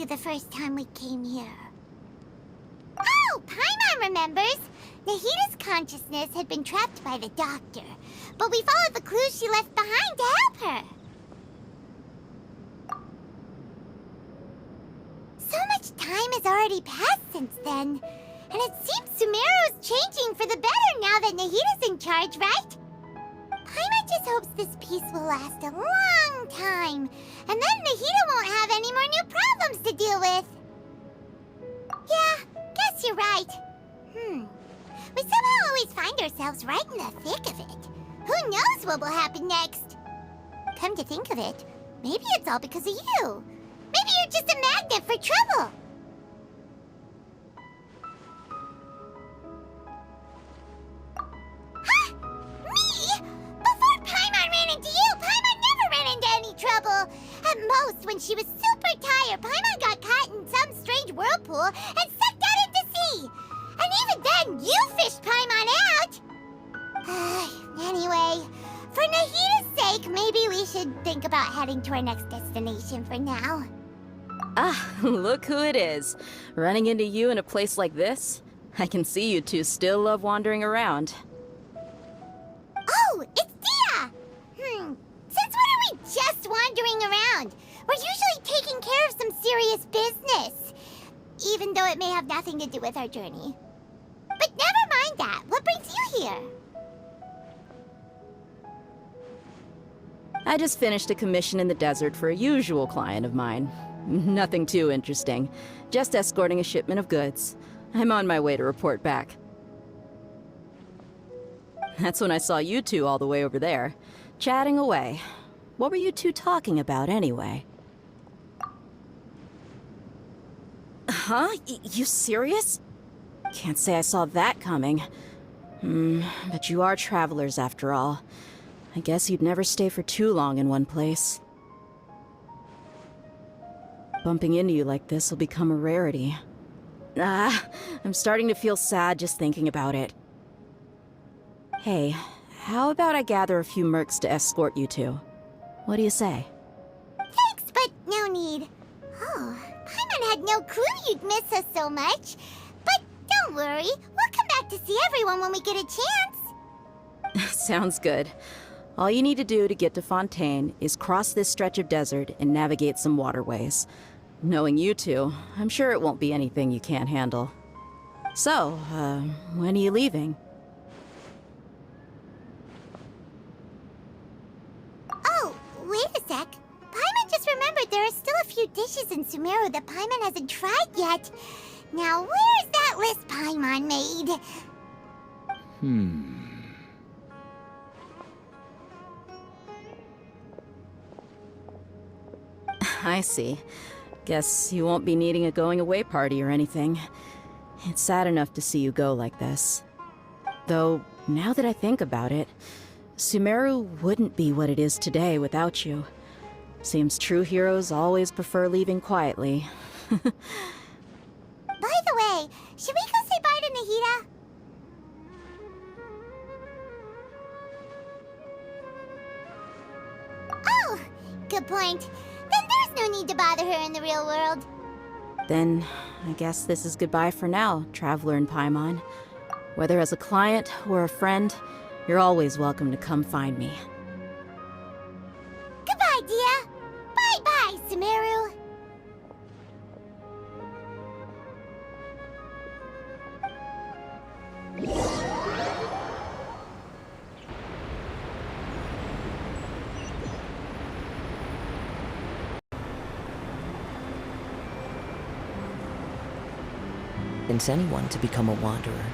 The first time we came here. Oh, Paimon remembers! Nahita's consciousness had been trapped by the doctor, but we followed the clues she left behind to help her. So much time has already passed since then, and it seems Sumeru's changing for the better now that Nahita's in charge, right? Paimon just hopes this peace will last a long time, and then Nahita won't have any more new problems to deal with. Yeah, guess you're right. We somehow always find ourselves right in the thick of it. Who knows what will happen next? Come to think of it, maybe it's all because of you. Maybe you're just a magnet for trouble. At most, when she was super tired, Paimon got caught in some strange whirlpool and sucked out into sea. And even then, you fished Paimon out! Anyway, for Nahita's sake, maybe we should think about heading to our next destination for now. Ah, look who it is. Running into you in a place like this? I can see you two still love wandering around. Oh, it's Dia! Since when are we just wandering around? We're usually taking care of some serious business. Even though it may have nothing to do with our journey. But never mind that. What brings you here? I just finished a commission in the desert for a usual client of mine. Nothing too interesting. Just escorting a shipment of goods. I'm on my way to report back. That's when I saw you two all the way over there, chatting away. What were you two talking about, anyway? Huh? You serious? Can't say I saw that coming. But you are travelers after all. I guess you'd never stay for too long in one place. Bumping into you like this will become a rarity. I'm starting to feel sad just thinking about it. Hey, how about I gather a few mercs to escort you two? What do you say? Thanks, but no need. Oh, Paimon had no clue you'd miss us so much. But don't worry, we'll come back to see everyone when we get a chance. Sounds good. All you need to do to get to Fontaine is cross this stretch of desert and navigate some waterways. Knowing you two, I'm sure it won't be anything you can't handle. So, when are you leaving? Oh, wait a sec. Paimon just remembered there are still a few dishes in Sumeru that Paimon hasn't tried yet. Now, where's that list Paimon made? I see. Guess you won't be needing a going-away party or anything. It's sad enough to see you go like this. Though, now that I think about it, Sumeru wouldn't be what it is today without you. Seems true heroes always prefer leaving quietly. By the way, should we go say bye to Nahita? Oh, good point. Then there's no need to bother her in the real world. Then, I guess this is goodbye for now, Traveler in Paimon. Whether as a client or a friend, you're always welcome to come find me. Goodbye, Dia. Bye-bye, Sumeru. Convince anyone to become a wanderer.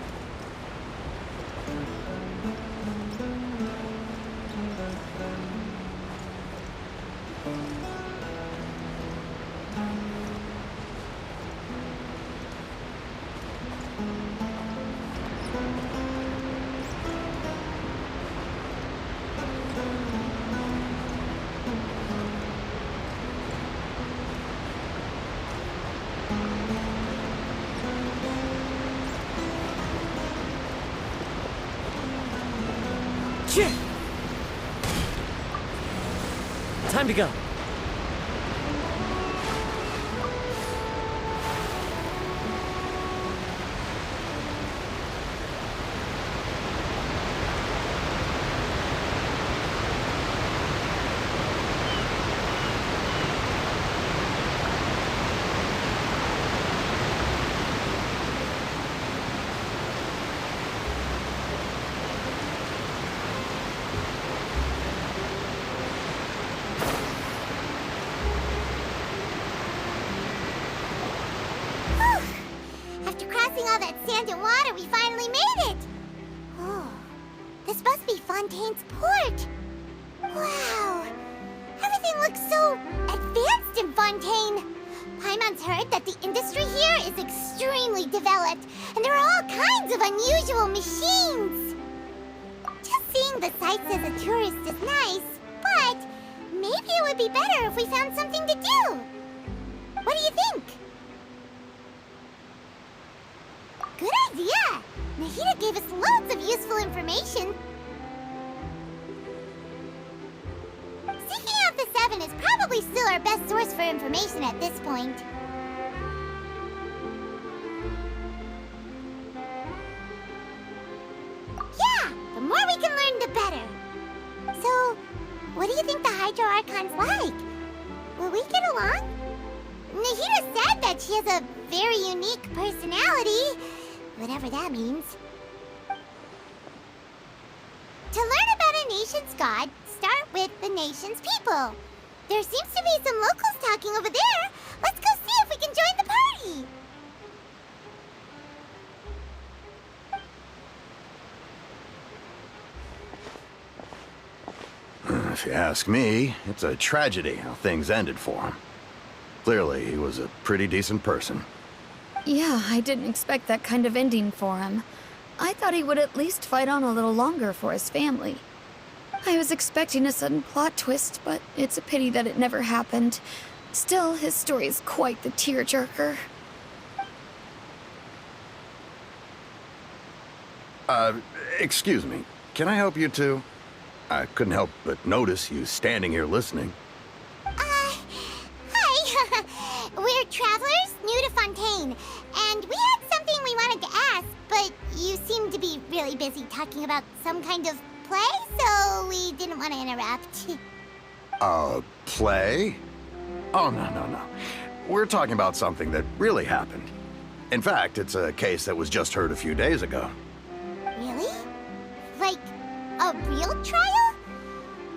time to go. After crossing all that sand and water, we finally made it! Oh, this must be Fontaine's port. Wow, everything looks so advanced in Fontaine. Paimon's heard that the industry here is extremely developed, and there are all kinds of unusual machines. Just seeing the sights as a tourist is nice, but maybe it would be better if we found something to do. What do you think? Good idea! Nahida gave us loads of useful information. Seeking out the Seven is probably still our best source for information at this point. Yeah, the more we can learn, the better. So, what do you think the Hydro Archon's like? Will we get along? Nahida said that she has a very unique personality. Whatever that means. To learn about a nation's god, start with the nation's people. There seems to be some locals talking over there. Let's go see if we can join the party. If you ask me, it's a tragedy how things ended for him. Clearly, he was a pretty decent person. Yeah, I didn't expect that kind of ending for him. I thought he would at least fight on a little longer for his family. I was expecting a sudden plot twist, but it's a pity that it never happened. Still, his story is quite the tearjerker. Excuse me. Can I help you two? I couldn't help but notice you standing here listening. Hi. We're travelers new to Fontaine, and we had something we wanted to ask, but you seem to be really busy talking about some kind of play, so we didn't want to interrupt. Play? Oh, no. We're talking about something that really happened. In fact, it's a case that was just heard a few days ago. Really? Like, a real trial?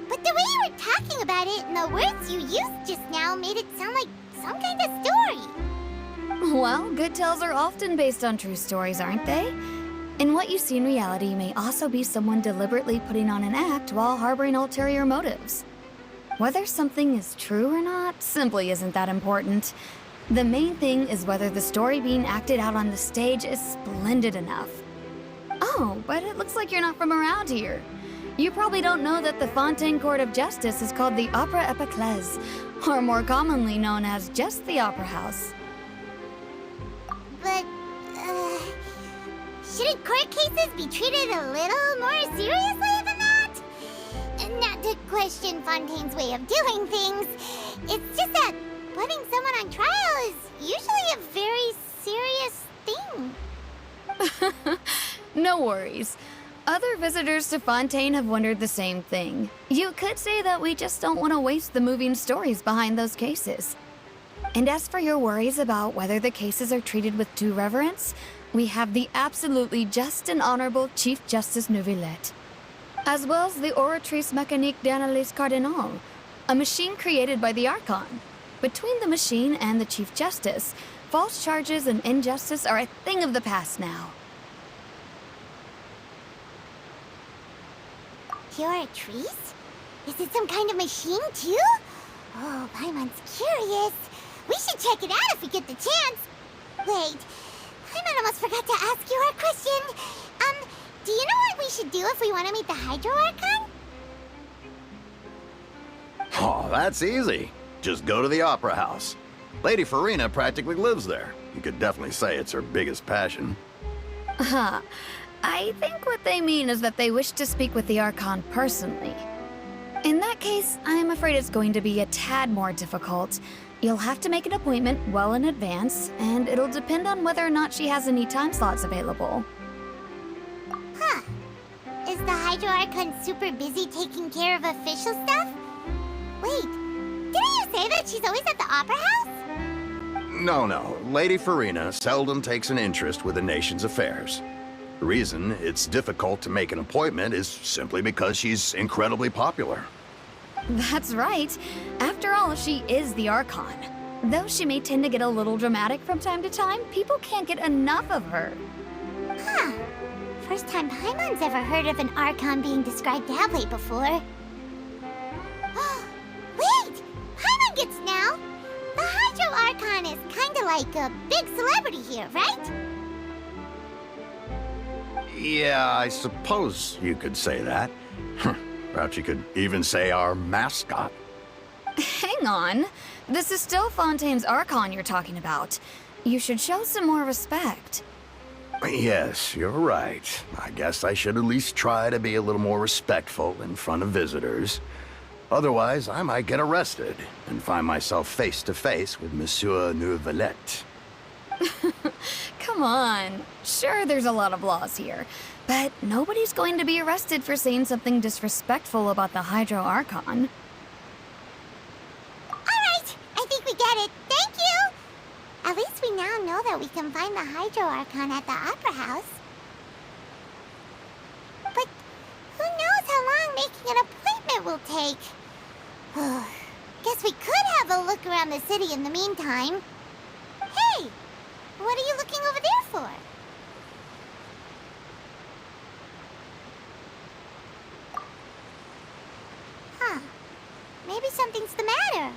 But the way you were talking about it and the words you used just now made it sound like some kind of story. Well, good tales are often based on true stories, aren't they? And what you see in reality may also be someone deliberately putting on an act while harboring ulterior motives. Whether something is true or not simply isn't that important. The main thing is whether the story being acted out on the stage is splendid enough. Oh, but it looks like you're not from around here. You probably don't know that the Fontaine Court of Justice is called the Opera Epiclese, or more commonly known as just the Opera House. But, shouldn't court cases be treated a little more seriously than that? Not to question Fontaine's way of doing things. It's just that putting someone on trial is usually a very serious thing. No worries. Other visitors to Fontaine have wondered the same thing. You could say that we just don't want to waste the moving stories behind those cases. And as for your worries about whether the cases are treated with due reverence, we have the absolutely just and honorable Chief Justice Neuvillette, as well as the Oratrice Mécanique d'Analyse Cardinal, a machine created by the Archon. Between the machine and the Chief Justice, false charges and injustice are a thing of the past now. Oratrice? Is it some kind of machine, too? Oh, Paimon's curious. We should check it out if we get the chance. Wait, Paimon almost forgot to ask you our question. Do you know what we should do if we want to meet the Hydro Archon? Oh, that's easy. Just go to the Opera House. Lady Farina practically lives there. You could definitely say it's her biggest passion. I think what they mean is that they wish to speak with the Archon personally. In that case, I'm afraid it's going to be a tad more difficult. You'll have to make an appointment well in advance, and it'll depend on whether or not she has any time slots available. Huh. Is the Hydro Archon super busy taking care of official stuff? Wait, didn't you say that she's always at the Opera House? No. Lady Farina seldom takes an interest with the nation's affairs. The reason it's difficult to make an appointment is simply because she's incredibly popular. That's right. After all, she is the Archon. Though she may tend to get a little dramatic from time to time, people can't get enough of her. Huh. First time Paimon's ever heard of an Archon being described that way before. Wait! Paimon gets now! The Hydro Archon is kinda like a big celebrity here, right? Yeah, I suppose you could say that. Perhaps you could even say our mascot. Hang on. This is still Fontaine's Archon you're talking about. You should show some more respect. Yes, you're right. I guess I should at least try to be a little more respectful in front of visitors. Otherwise, I might get arrested and find myself face to face with Monsieur Neuvillette. Come on. Sure, there's a lot of laws here, but nobody's going to be arrested for saying something disrespectful about the Hydro Archon. Alright, I think we get it. Thank you! At least we now know that we can find the Hydro Archon at the Opera House. But who knows how long making an appointment will take? Guess we could have a look around the city in the meantime. Hey! What are you looking over there for? Huh. Maybe something's the matter.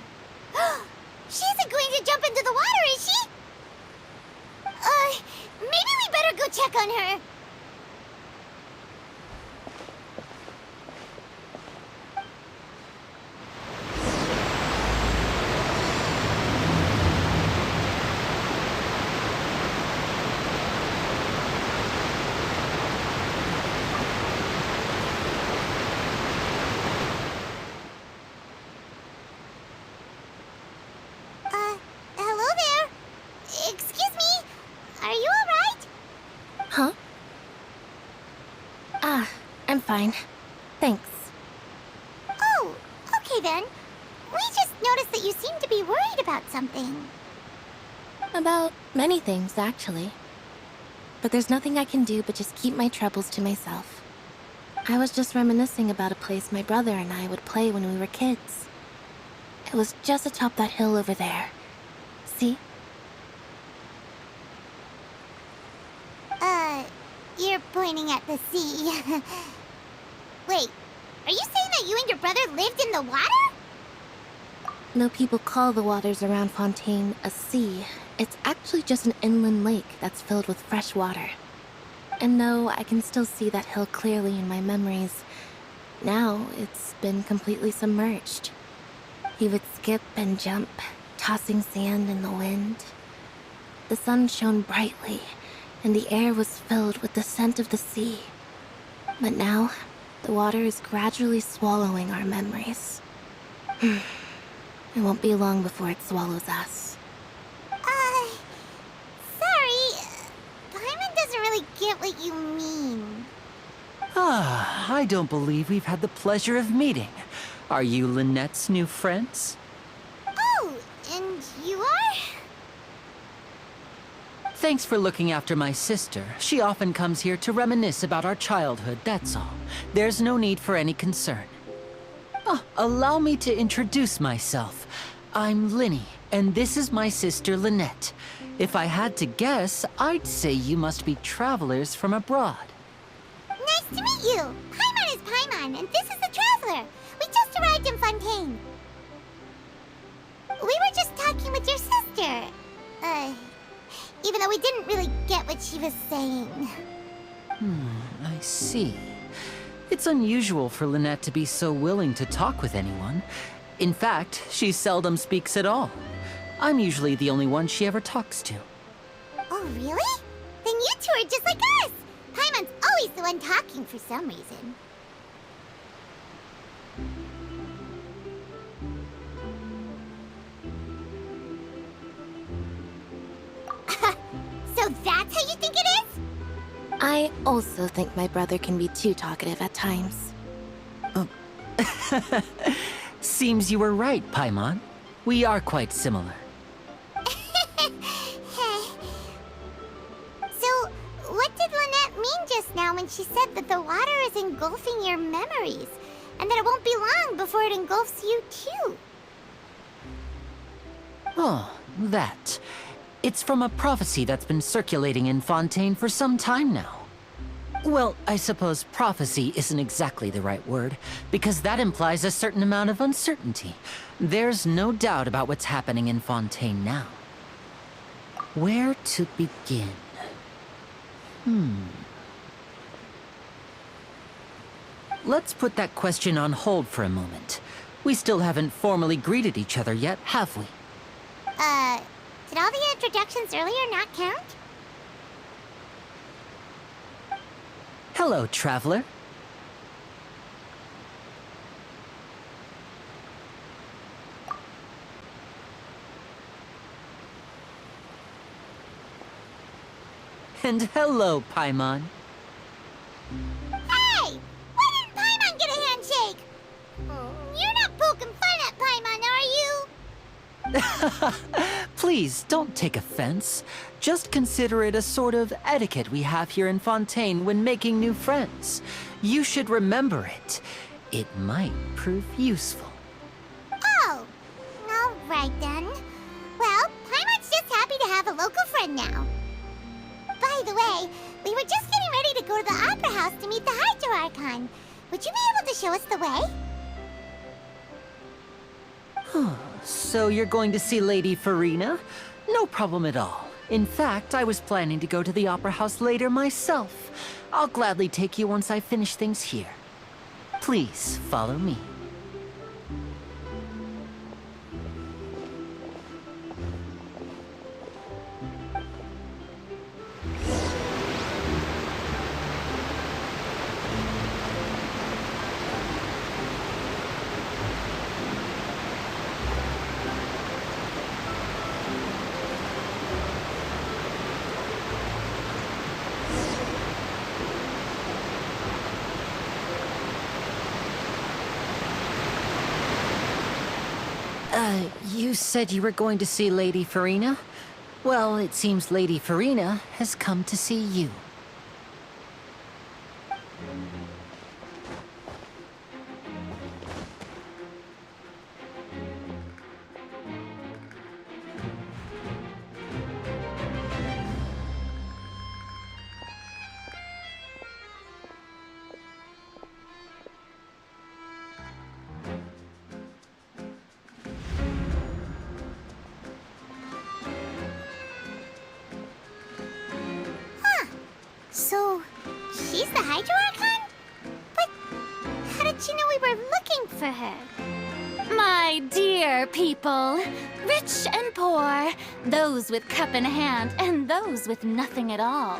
She isn't going to jump into the water, is she? Maybe we better go check on her. Hello there. Excuse me. Are you alright? Huh? I'm fine. Thanks. Oh, okay then. We just noticed that you seem to be worried about something. About many things, actually. But there's nothing I can do but just keep my troubles to myself. I was just reminiscing about a place my brother and I would play when we were kids. It was just atop that hill over there. See? You're pointing at the sea. Wait, are you saying that you and your brother lived in the water? No people call the waters around Fontaine a sea. It's actually just an inland lake that's filled with fresh water. And no, I can still see that hill clearly in my memories. Now, it's been completely submerged. He would skip and jump, tossing sand in the wind. The sun shone brightly, and the air was filled with the scent of the sea. But now, the water is gradually swallowing our memories. It won't be long before it swallows us. Sorry. Paimon doesn't really get what you mean. I don't believe we've had the pleasure of meeting. Are you Lynette's new friends? Oh, and you are? Thanks for looking after my sister. She often comes here to reminisce about our childhood, that's all. There's no need for any concern. Allow me to introduce myself. I'm Linny, and this is my sister Lynette. If I had to guess, I'd say you must be travelers from abroad. Nice to meet you. Paimon is Paimon, and this is the Traveler. We just arrived in Fontaine. We were just talking with your sister. Even though we didn't really get what she was saying. I see. It's unusual for Lynette to be so willing to talk with anyone. In fact, she seldom speaks at all. I'm usually the only one she ever talks to. Oh, really? Then you two are just like us. Paimon's always the one talking for some reason. So that's how you think it is? I also think my brother can be too talkative at times. Seems you were right, Paimon. We are quite similar. So, what did Lynette mean just now when she said that the water is engulfing your memories? And that it won't be long before it engulfs you too? Oh, that. It's from a prophecy that's been circulating in Fontaine for some time now. Well, I suppose prophecy isn't exactly the right word, because that implies a certain amount of uncertainty. There's no doubt about what's happening in Fontaine now. Where to begin? Let's put that question on hold for a moment. We still haven't formally greeted each other yet, have we? Did all the introductions earlier not count? Hello, traveler. And hello, Paimon. Hey! Why didn't Paimon get a handshake? You're not poking fun at Paimon, are you? Please, don't take offense. Just consider it a sort of etiquette we have here in Fontaine when making new friends. You should remember it. It might prove useful. Oh, all right then. Well, Paimon's just happy to have a local friend now. By the way, we were just getting ready to go to the Opera House to meet the Hydro Archon. Would you be able to show us the way? So you're going to see Lady Farina? No problem at all. In fact, I was planning to go to the Opera House later myself. I'll gladly take you once I finish things here. Please, follow me. You said you were going to see Lady Farina? Well, it seems Lady Farina has come to see you. So, she's the Hydro Archon? But how did she know we were looking for her? My dear people, rich and poor, those with cup in hand and those with nothing at all,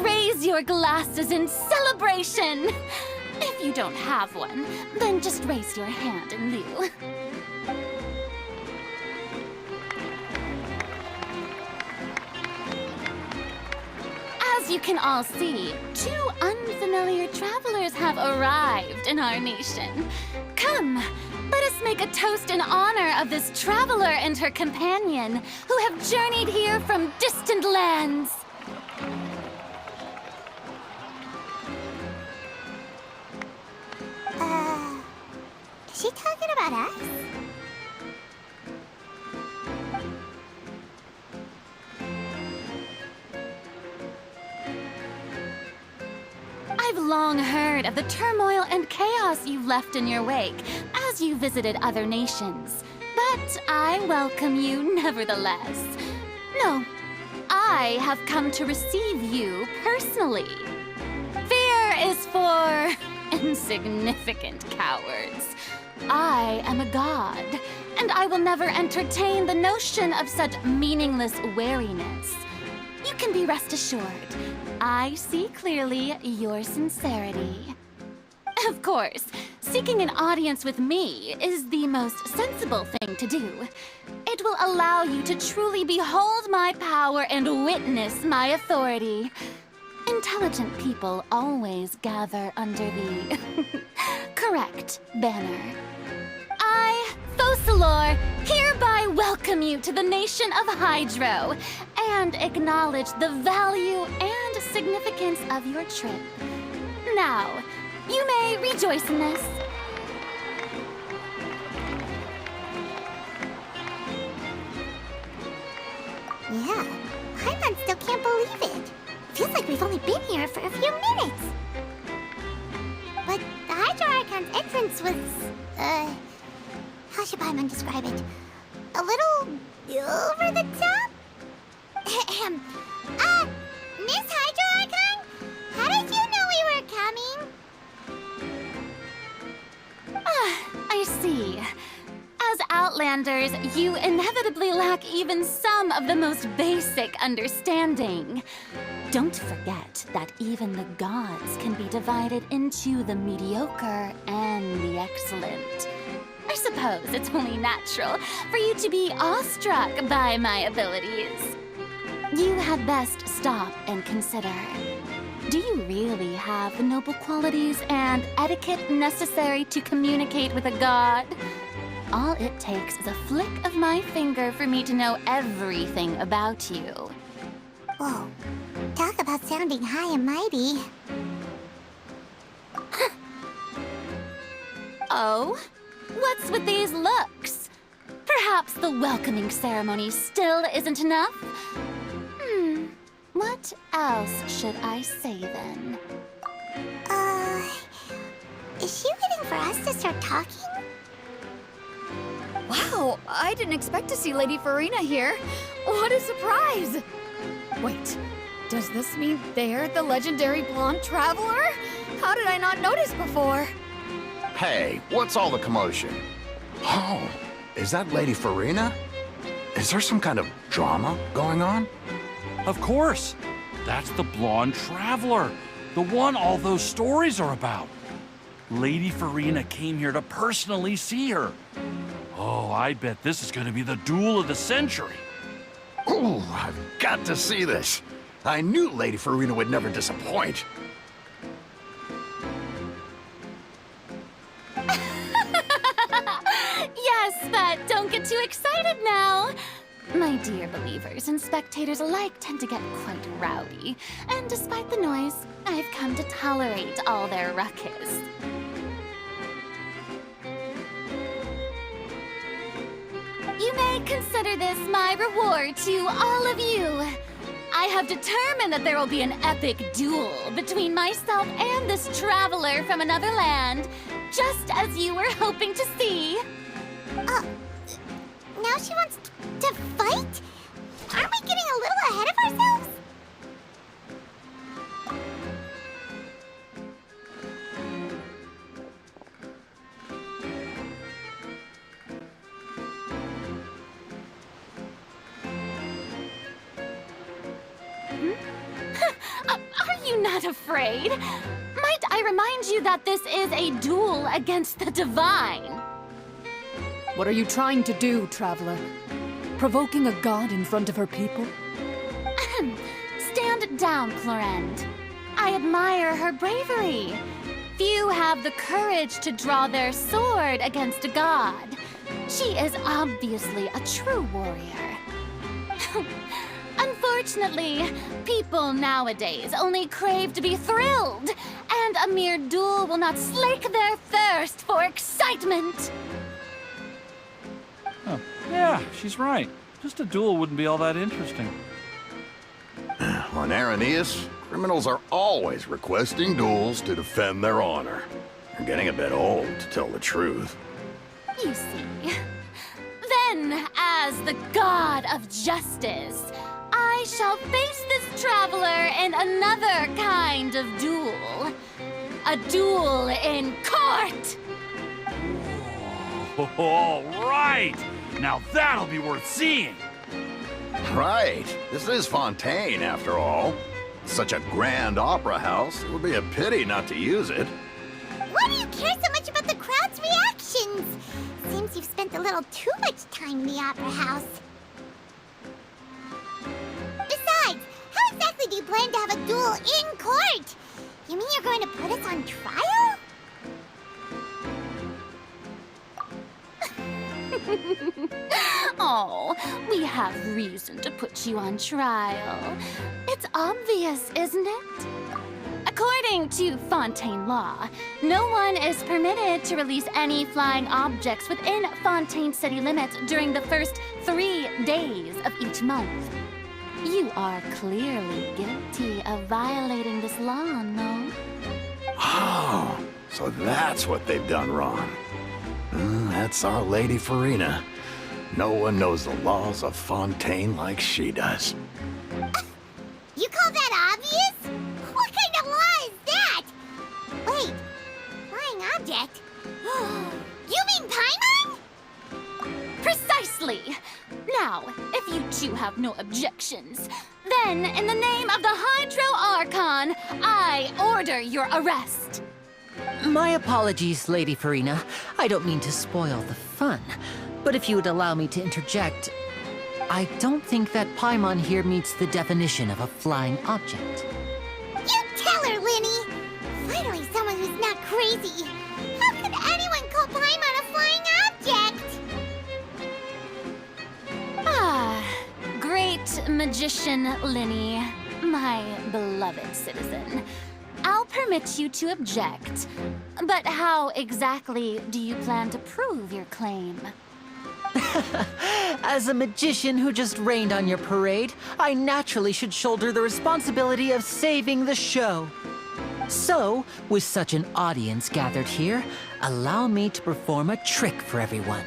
raise your glasses in celebration! If you don't have one, then just raise your hand in lieu. As you can all see, two unfamiliar travelers have arrived in our nation. Come, let us make a toast in honor of this traveler and her companion who have journeyed here from distant lands. Is she talking about us? I've long heard of the turmoil and chaos you've left in your wake as you visited other nations. But I welcome you nevertheless. No, I have come to receive you personally. Fear is for insignificant cowards. I am a god, and I will never entertain the notion of such meaningless wariness. You can be rest assured, I see clearly your sincerity. Of course, seeking an audience with me is the most sensible thing to do. It will allow you to truly behold my power and witness my authority. Intelligent people always gather under the correct banner. I, Focalor, hereby welcome you to the nation of Hydro and acknowledge the value and significance of your trip. Now, you may rejoice in this. Yeah, Paimon still can't believe it. Feels like we've only been here for a few minutes. But the Hydro Archon's entrance was, how should Paimon describe it? A little over the top? Ahem. Miss Hydro Archon? How did you know we were coming? I see. As Outlanders, you inevitably lack even some of the most basic understanding. Don't forget that even the gods can be divided into the mediocre and the excellent. I suppose it's only natural for you to be awestruck by my abilities. You had best stop and consider. Do you really have the noble qualities and etiquette necessary to communicate with a god? All it takes is a flick of my finger for me to know everything about you. Whoa, talk about sounding high and mighty. Oh? What's with these looks? Perhaps the welcoming ceremony still isn't enough? What else should I say then? Is she waiting for us to start talking? Wow, I didn't expect to see Lady Farina here. What a surprise! Wait, does this mean they're the legendary blonde traveler? How did I not notice before? Hey, what's all the commotion? Oh, is that Lady Farina? Is there some kind of drama going on? Of course. That's the blonde traveler. The one all those stories are about. Lady Farina came here to personally see her. Oh, I bet this is going to be the duel of the century. Ooh, I've got to see this. I knew Lady Farina would never disappoint. Yes, but don't get too excited now. My dear believers and spectators alike tend to get quite rowdy, and despite the noise, I've come to tolerate all their ruckus. You may consider this my reward to all of you. I have determined that there will be an epic duel between myself and this traveler from another land, just as you were hoping to see. Now she wants to fight? Aren't we getting a little ahead of ourselves? Are you not afraid? Might I remind you that this is a duel against the divine? What are you trying to do, traveler? Provoking a god in front of her people? Stand down, Clorend. I admire her bravery. Few have the courage to draw their sword against a god. She is obviously a true warrior. Unfortunately, people nowadays only crave to be thrilled, and a mere duel will not slake their thirst for excitement. Huh. Yeah, she's right. Just a duel wouldn't be all that interesting. On Araneus, criminals are always requesting duels to defend their honor. They're getting a bit old, to tell the truth. You see. Then, as the god of justice, I shall face this traveler in another kind of duel. A duel in court! All right! Now that'll be worth seeing! Right. This is Fontaine, after all. Such a grand opera house. It would be a pity not to use it. What do care so much about the crowd's reactions. Seems you've spent a little too much time in the Opera House. Besides, how exactly do you plan to have a duel in court? You mean you're going to put us on trial? Oh, we have reason to put you on trial. It's obvious, isn't it? According to Fontaine law, no one is permitted to release any flying objects within Fontaine city limits during the first 3 days of each month. You are clearly guilty of violating this law, no? Oh, so that's what they've done wrong. That's our Lady Farina. No one knows the laws of Fontaine like she does. You call that obvious? What kind of law is that? Wait, flying object? You mean Paimon? Precisely! Now, if you two have no objections, then in the name of the Hydro Archon, I order your arrest. My apologies, Lady Farina. I don't mean to spoil the fun, but if you would allow me to interject, I don't think that Paimon here meets the definition of a flying object. You tell her, Linny! Finally someone who's not crazy. How could anyone call Paimon a flying object? Ah, great magician Linny, my beloved citizen. I'll permit you to object, but how exactly do you plan to prove your claim? As a magician who just rained on your parade, I naturally should shoulder the responsibility of saving the show. So, with such an audience gathered here, allow me to perform a trick for everyone.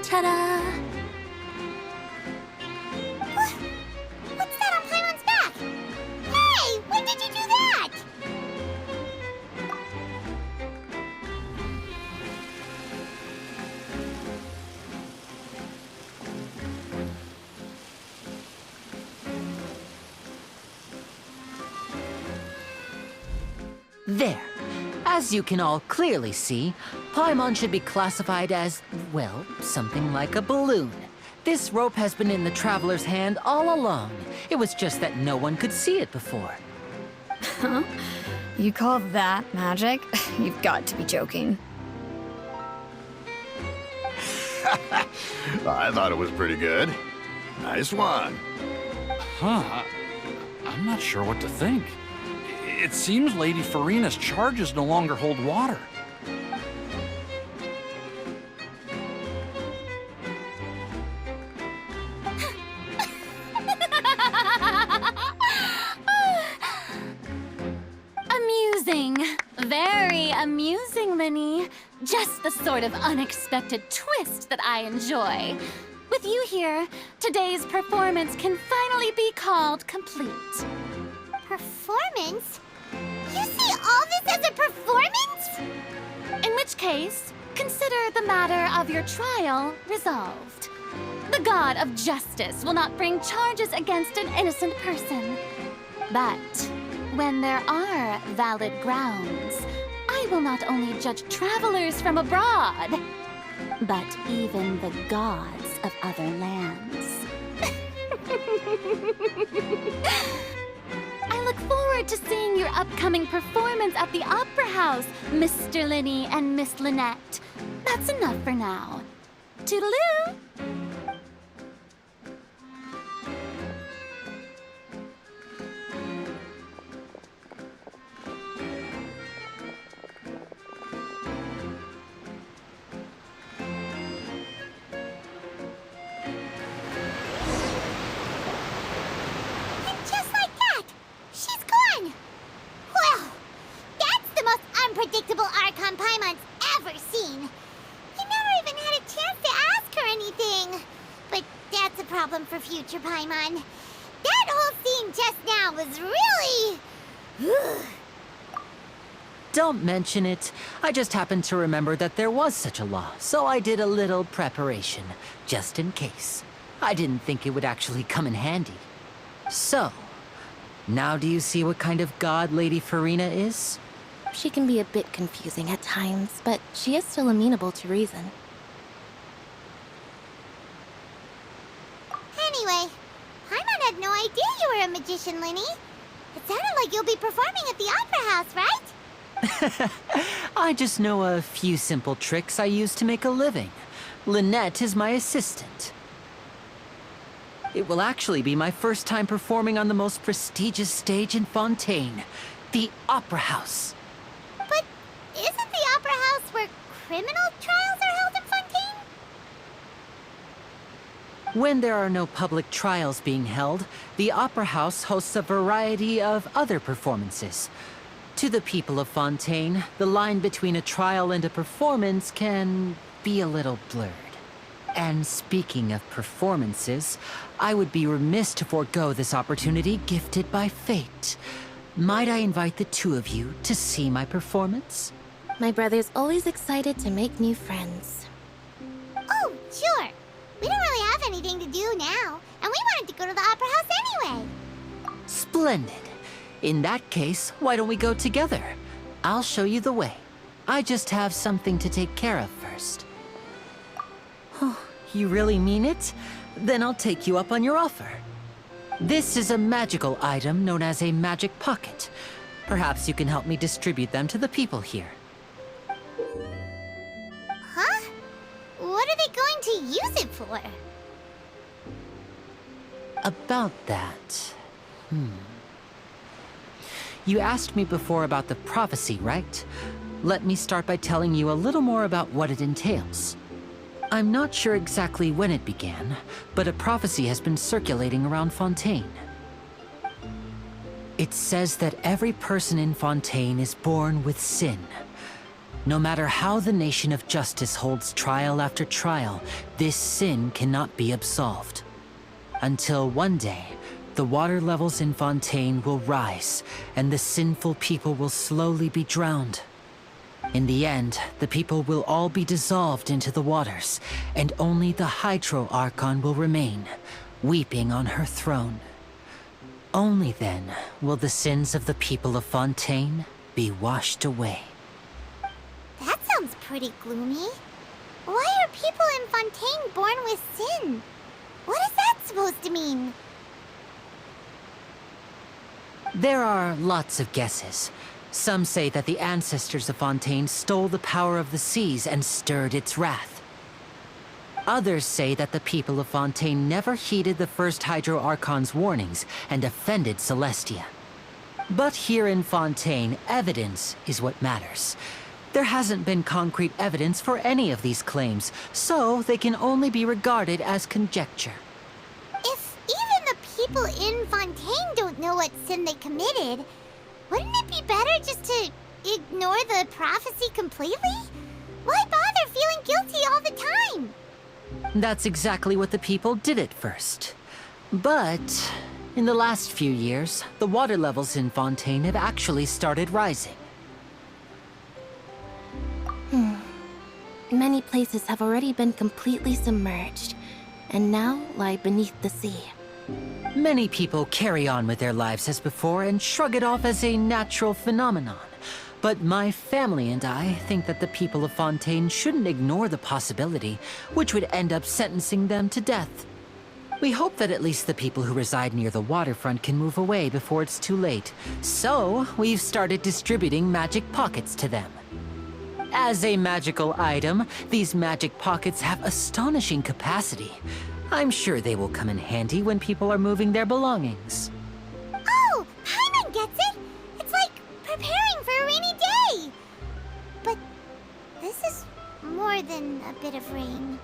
Ta-da! What's that on Paimon's back? Hey, when did you do that? There. As you can all clearly see, Paimon should be classified as, well, something like a balloon. This rope has been in the Traveler's hand all along. It was just that no one could see it before. Huh? You call that magic? You've got to be joking. I thought it was pretty good. Nice one. Huh. I'm not sure what to think. It seems Lady Farina's charges no longer hold water. Amusing. Very amusing, Linny. Just the sort of unexpected twist that I enjoy. With you here, today's performance can finally be called complete. Performance? You see all this as a performance? In which case, consider the matter of your trial resolved. The god of justice will not bring charges against an innocent person. But when there are valid grounds, I will not only judge travelers from abroad, but even the gods of other lands. I look forward to seeing your upcoming performance at the Opera House, Mr. Linny and Miss Lynette. That's enough for now. Toodaloo! Unpredictable Archon Paimon's ever seen. He never even had a chance to ask her anything. But that's a problem for future Paimon. That whole scene just now was really... Don't mention it. I just happened to remember that there was such a law, so I did a little preparation, just in case. I didn't think it would actually come in handy. So, now do you see what kind of god Lady Farina is? She can be a bit confusing at times, but she is still amenable to reason. Anyway, Paimon had no idea you were a magician, Linny. It sounded like you'll be performing at the Opera House, right? I just know a few simple tricks I use to make a living. Lynette is my assistant. It will actually be my first time performing on the most prestigious stage in Fontaine, the Opera House. But isn't the Opera House where criminal trials are held in Fontaine? When there are no public trials being held, the Opera House hosts a variety of other performances. To the people of Fontaine, the line between a trial and a performance can be a little blurred. And speaking of performances, I would be remiss to forego this opportunity gifted by fate. Might I invite the two of you to see my performance? My brother's always excited to make new friends. Oh, sure. We don't really have anything to do now, and we wanted to go to the Opera House anyway. Splendid. In that case, why don't we go together? I'll show you the way. I just have something to take care of first. Oh, you really mean it? Then I'll take you up on your offer. This is a magical item known as a magic pocket. Perhaps you can help me distribute them to the people here. Huh? What are they going to use it for? About that... You asked me before about the prophecy, right? Let me start by telling you a little more about what it entails. I'm not sure exactly when it began, but a prophecy has been circulating around Fontaine. It says that every person in Fontaine is born with sin. No matter how the nation of justice holds trial after trial, this sin cannot be absolved. Until one day, the water levels in Fontaine will rise, and the sinful people will slowly be drowned. In the end, the people will all be dissolved into the waters, and only the Hydro Archon will remain, weeping on her throne. Only then will the sins of the people of Fontaine be washed away. That sounds pretty gloomy. Why are people in Fontaine born with sin? What is that supposed to mean? There are lots of guesses. Some say that the ancestors of Fontaine stole the power of the seas and stirred its wrath. Others say that the people of Fontaine never heeded the first Hydro Archon's warnings and offended Celestia. But here in Fontaine, evidence is what matters. There hasn't been concrete evidence for any of these claims, so they can only be regarded as conjecture. If even the people in Fontaine don't know what sin they committed, wouldn't it be better just to ignore the prophecy completely? Why bother feeling guilty all the time? That's exactly what the people did at first. But in the last few years, the water levels in Fontaine have actually started rising. Many places have already been completely submerged, and now lie beneath the sea. Many people carry on with their lives as before and shrug it off as a natural phenomenon. But my family and I think that the people of Fontaine shouldn't ignore the possibility, which would end up sentencing them to death. We hope that at least the people who reside near the waterfront can move away before it's too late. So, we've started distributing magic pockets to them. As a magical item, these magic pockets have astonishing capacity. I'm sure they will come in handy when people are moving their belongings. Oh, Paimon gets it! It's like preparing for a rainy day! But this is more than a bit of rain.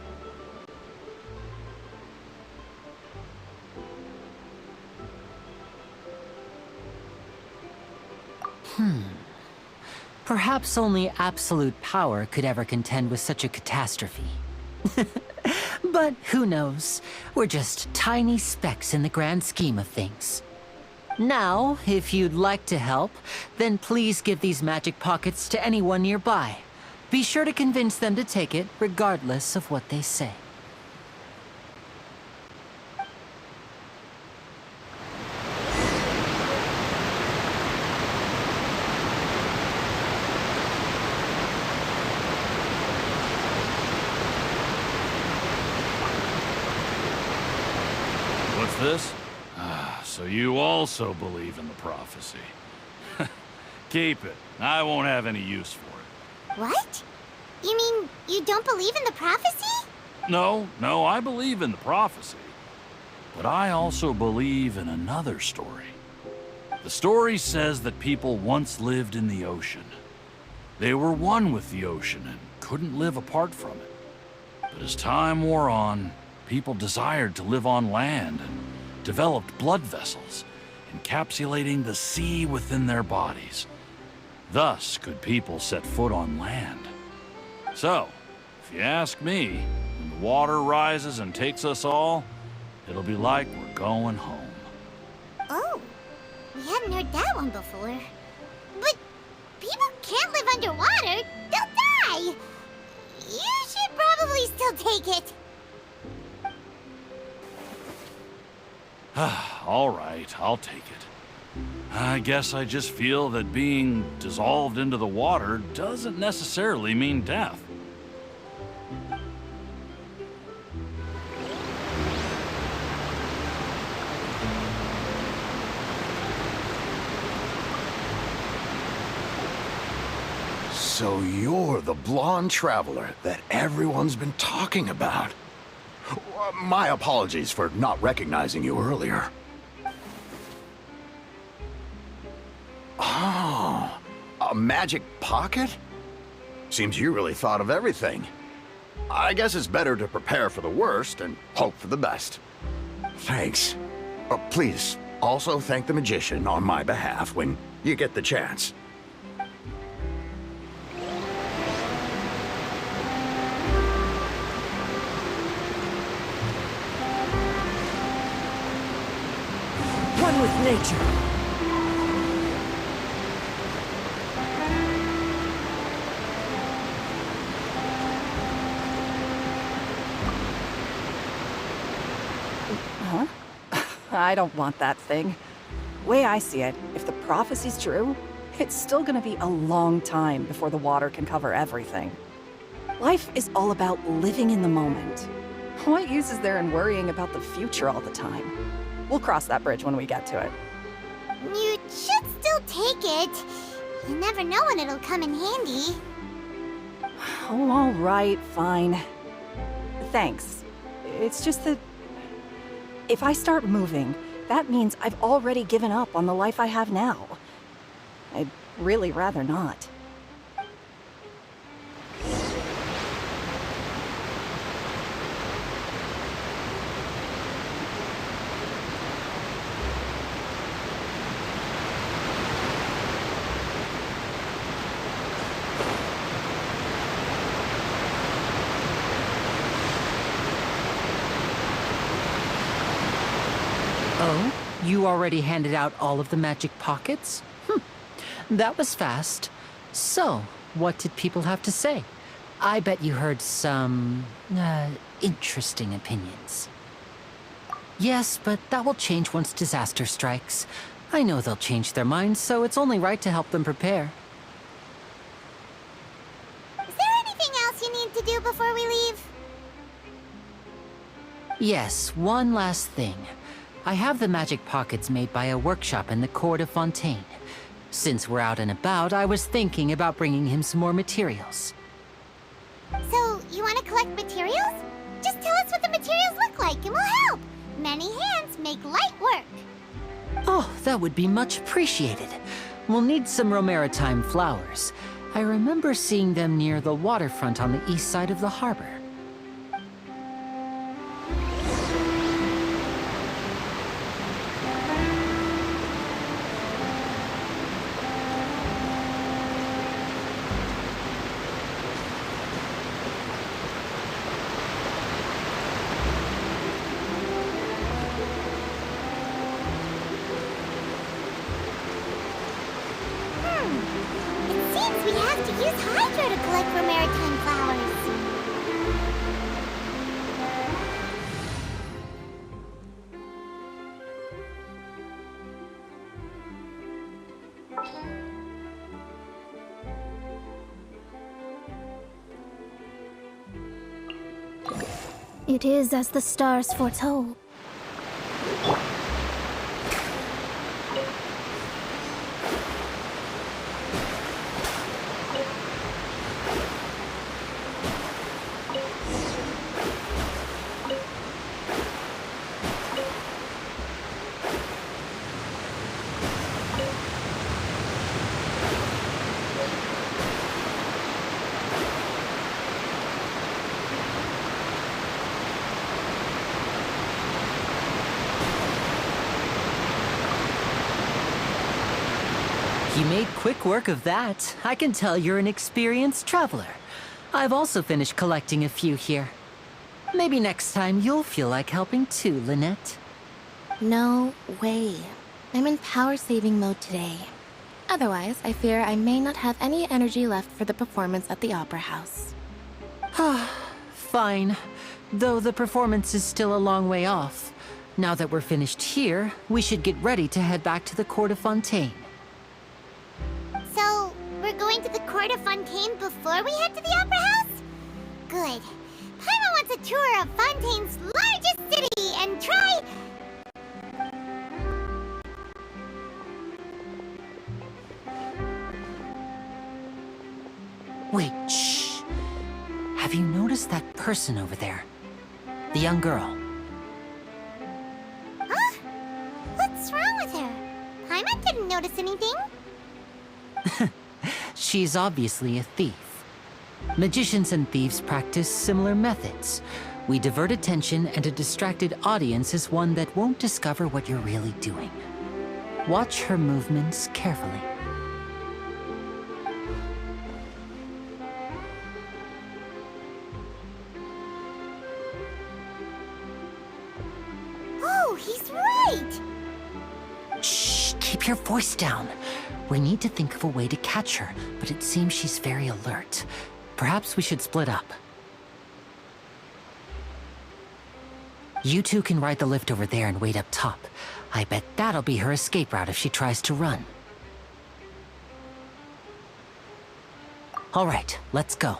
Perhaps only absolute power could ever contend with such a catastrophe. But who knows? We're just tiny specks in the grand scheme of things. Now, if you'd like to help, then please give these magic pockets to anyone nearby. Be sure to convince them to take it, regardless of what they say. What's this? So you also believe in the prophecy. Keep it. I won't have any use for it. What? You mean you don't believe in the prophecy? No, I believe in the prophecy. But I also believe in another story. The story says that people once lived in the ocean. They were one with the ocean and couldn't live apart from it. But as time wore on, people desired to live on land and developed blood vessels, encapsulating the sea within their bodies. Thus could people set foot on land. So, if you ask me, when the water rises and takes us all, it'll be like we're going home. Oh, we hadn't heard that one before. But people can't live underwater. They'll die. You should probably still take it. All right, I'll take it. I guess I just feel that being dissolved into the water doesn't necessarily mean death. So you're the blonde traveler that everyone's been talking about. My apologies for not recognizing you earlier. Oh, a magic pocket? Seems you really thought of everything. I guess it's better to prepare for the worst and hope for the best. Thanks. Please, also thank the magician on my behalf when you get the chance. One with nature. Huh? I don't want that thing. Way I see it, if the prophecy's true, it's still gonna be a long time before the water can cover everything. Life is all about living in the moment. What use is there in worrying about the future all the time? We'll cross that bridge when we get to it. You should still take it. You never know when it'll come in handy. Oh, all right, fine. Thanks. It's just that if I start moving, that means I've already given up on the life I have now. I'd really rather not. Oh? You already handed out all of the magic pockets? That was fast. So, what did people have to say? I bet you heard some, interesting opinions. Yes, but that will change once disaster strikes. I know they'll change their minds, so it's only right to help them prepare. Is there anything else you need to do before we leave? Yes, one last thing. I have the magic pockets made by a workshop in the court of Fontaine. Since we're out and about, I was thinking about bringing him some more materials. So, you want to collect materials? Just tell us what the materials look like and we'll help. Many hands make light work. Oh, that would be much appreciated. We'll need some romaritime flowers. I remember seeing them near the waterfront on the east side of the harbor. use Hydra to collect for maritime flowers. It is as the stars foretold. You made quick work of that. I can tell you're an experienced traveler. I've also finished collecting a few here. Maybe next time you'll feel like helping too, Lynette. No way. I'm in power-saving mode today. Otherwise, I fear I may not have any energy left for the performance at the Opera House. Fine. Though the performance is still a long way off. Now that we're finished here, we should get ready to head back to the court of Fontaine. So, we're going to the court of Fontaine before we head to the Opera House? Good. Paimon wants a tour of Fontaine's largest city and try... Wait, shh. Have you noticed that person over there? The young girl. Huh? What's wrong with her? Paimon didn't notice anything. She's obviously a thief. Magicians and thieves practice similar methods. We divert attention, and a distracted audience is one that won't discover what you're really doing. Watch her movements carefully. Oh, he's right! Shh, keep your voice down. We need to think of a way to catch her, but it seems she's very alert. Perhaps we should split up. You two can ride the lift over there and wait up top. I bet that'll be her escape route if she tries to run. All right, let's go.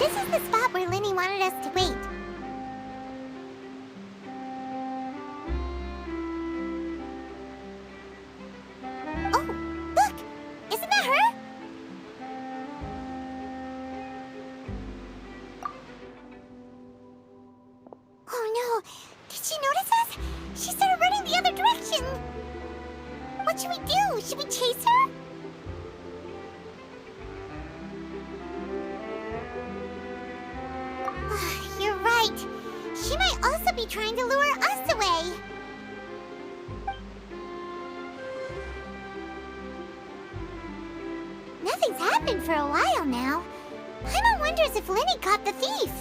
This is the spot where Linny wanted us to wait. Oh, look! Isn't that her? Oh no! Did she notice us? She started running the other direction! What should we do? Should we chase her? You're right. She might also be trying to lure us away. Nothing's happened for a while now. Paimon wonders if Linny caught the thief.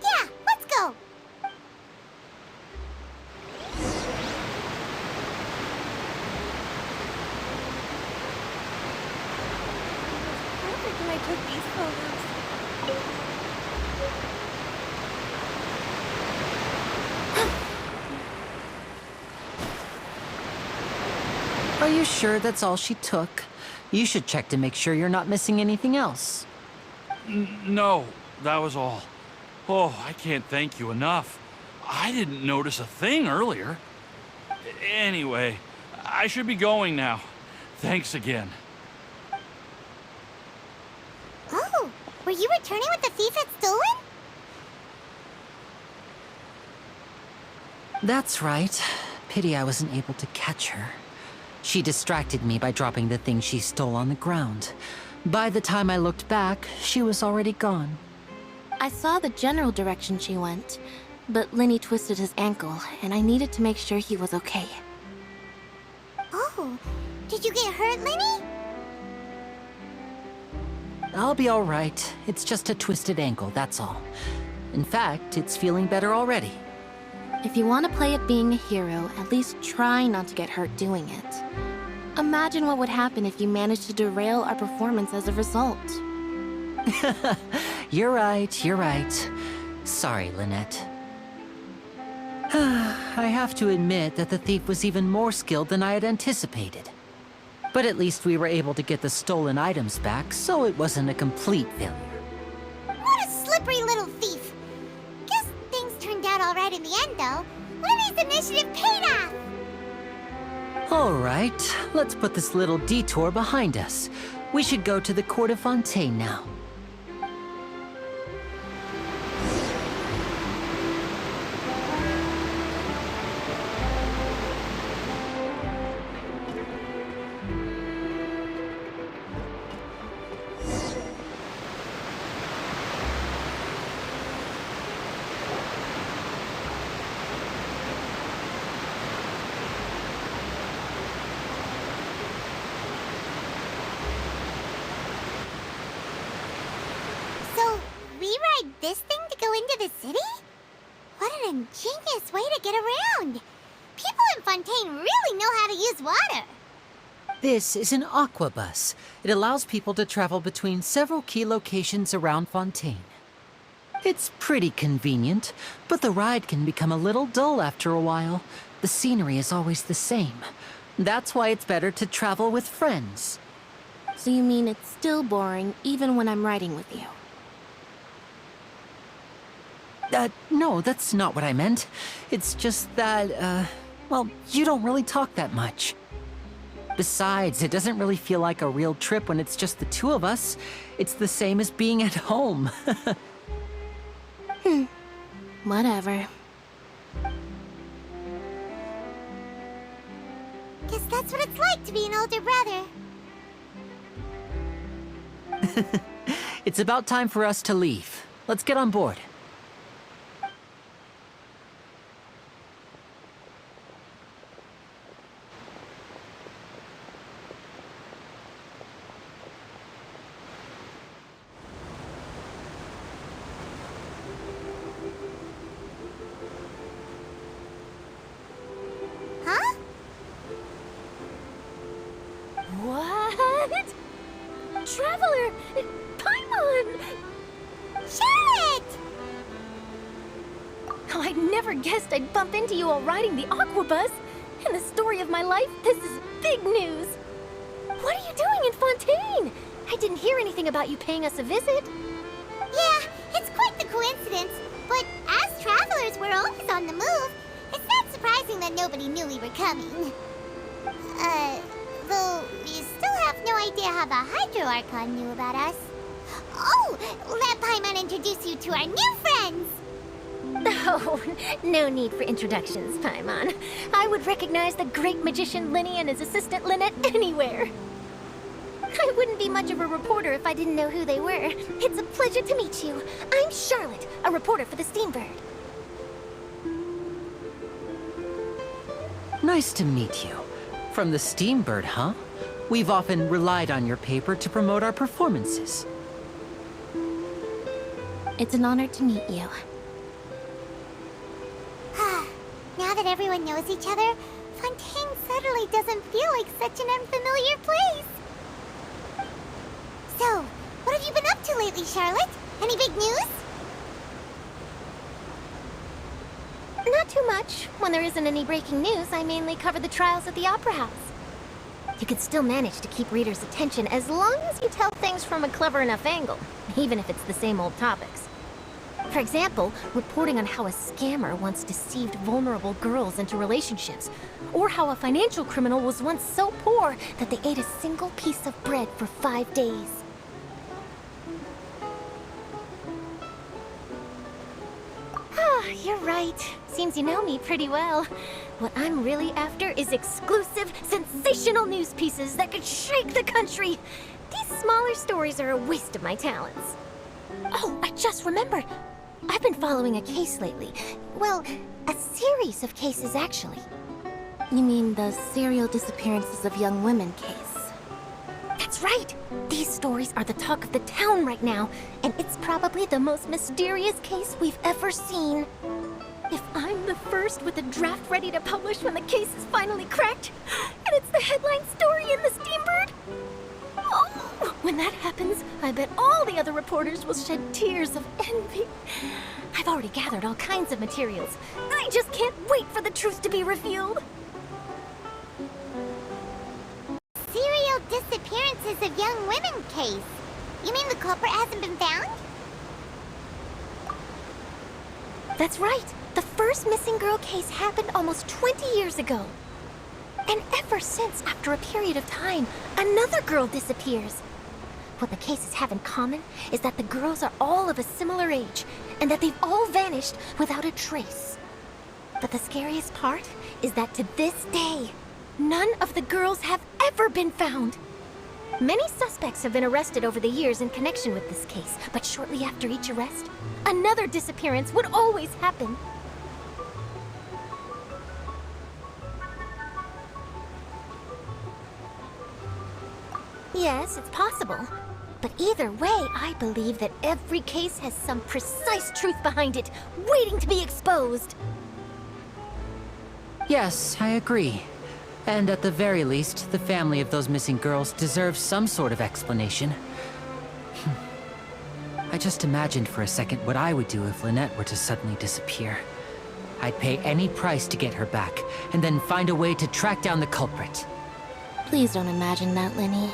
Yeah, let's go. Perfect when I took these photos. you sure that's all she took? You should check to make sure you're not missing anything else. No, that was all. Oh, I can't thank you enough. I didn't notice a thing earlier. Anyway, I should be going now. Thanks again. Oh, were you returning what the thief had stolen? That's right. Pity I wasn't able to catch her. She distracted me by dropping the thing she stole on the ground. By the time I looked back, she was already gone. I saw the general direction she went, but Lenny twisted his ankle, and I needed to make sure he was okay. Oh, did you get hurt, Lenny? I'll be all right. It's just a twisted ankle, that's all. In fact, it's feeling better already. If you want to play at being a hero, at least try not to get hurt doing it. Imagine what would happen if you managed to derail our performance as a result. You're right, you're right. Sorry, Lynette. I have to admit that the thief was even more skilled than I had anticipated. But at least we were able to get the stolen items back, so it wasn't a complete failure. What a slippery little thief. Guess things turned out all right in the end, though. Lenny's initiative paid off! All right, let's put this little detour behind us. We should go to the court of Fontaine now. This thing to go into the city? What an ingenious way to get around! People in Fontaine really know how to use water! This is an aquabus. It allows people to travel between several key locations around Fontaine. It's pretty convenient, but the ride can become a little dull after a while. The scenery is always the same. That's why it's better to travel with friends. So you mean it's still boring even when I'm riding with you? No, that's not what I meant. It's just that, well, you don't really talk that much. Besides, it doesn't really feel like a real trip when it's just the two of us. It's the same as being at home. Whatever. Guess that's what it's like to be an older brother. It's about time for us to leave. Let's get on board. What? Traveler! Paimon! Charlotte! Oh, I never guessed I'd bump into you while riding the aquabus. In the story of my life, this is big news. What are you doing in Fontaine? I didn't hear anything about you paying us a visit. Yeah, it's quite the coincidence. But as travelers, we're always on the move. It's not surprising that nobody knew we were coming. Though we still have no idea how the Hydro Archon knew about us. Oh, let Paimon introduce you to our new friends! Oh, no need for introductions, Paimon. I would recognize the great magician Lenny and his assistant Lynette anywhere. I wouldn't be much of a reporter if I didn't know who they were. It's a pleasure to meet you. I'm Charlotte, a reporter for the Steambird. Nice to meet you. From the Steambird, huh? We've often relied on your paper to promote our performances. It's an honor to meet you. Now that everyone knows each other, Fontaine suddenly doesn't feel like such an unfamiliar place. So, what have you been up to lately, Charlotte? Any big news? Not too much. When there isn't any breaking news, I mainly cover the trials at the Opera House. You could still manage to keep readers' attention as long as you tell things from a clever enough angle, even if it's the same old topics. For example, reporting on how a scammer once deceived vulnerable girls into relationships, or how a financial criminal was once so poor that they ate a single piece of bread for 5 days. Ah, you're right. Seems you know me pretty well. What I'm really after is exclusive, sensational news pieces that could shake the country. These smaller stories are a waste of my talents. Oh, I just remembered. I've been following a case lately. Well, a series of cases, actually. You mean the serial disappearances of young women case? That's right! These stories are the talk of the town right now, and it's probably the most mysterious case we've ever seen. If I'm the first with a draft ready to publish when the case is finally cracked, and it's the headline story in the Steambird, oh, when that happens, I bet all the other reporters will shed tears of envy. I've already gathered all kinds of materials. I just can't wait for the truth to be revealed. Serial disappearances of young women case. You mean the culprit hasn't been found? That's right. The first missing girl case happened almost 20 years ago. And ever since, after a period of time, another girl disappears. What the cases have in common is that the girls are all of a similar age, and that they've all vanished without a trace. But the scariest part is that to this day, none of the girls have ever been found. Many suspects have been arrested over the years in connection with this case, but shortly after each arrest, another disappearance would always happen. Yes, it's possible. But either way, I believe that every case has some precise truth behind it, waiting to be exposed. Yes, I agree. And at the very least, the family of those missing girls deserves some sort of explanation. I just imagined for a second what I would do if Lynette were to suddenly disappear. I'd pay any price to get her back, and then find a way to track down the culprit. Please don't imagine that, Linny.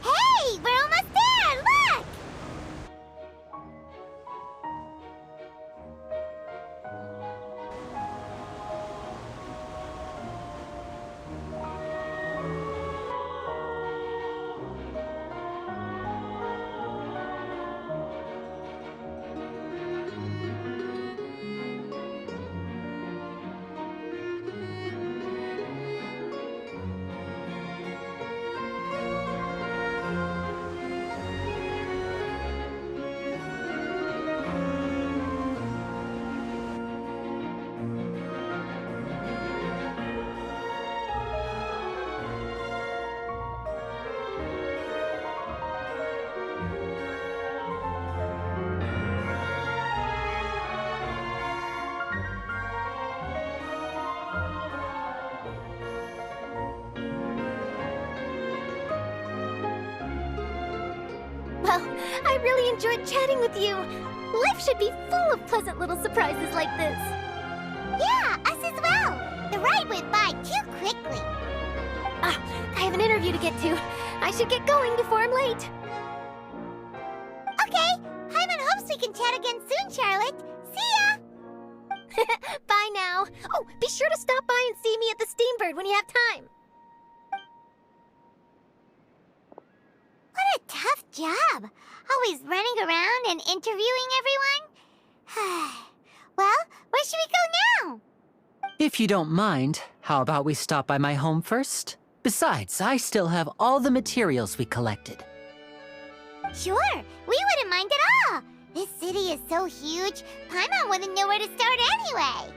Hey, we're almost there! Look! Well, I really enjoyed chatting with you. Life should be full of pleasant little surprises like this. Yeah, us as well. The ride went by too quickly. Ah, I have an interview to get to. I should get going before I'm late. Okay, Paimon hopes we can chat again soon, Charlotte. See ya! Bye now. Oh, be sure to stop by and see me at the Steambird when you have time. What a tough job. Always running around and interviewing everyone. Well, where should we go now? If you don't mind, how about we stop by my home first? Besides, I still have all the materials we collected. Sure, we wouldn't mind at all. This city is so huge, Paimon wouldn't know where to start anyway.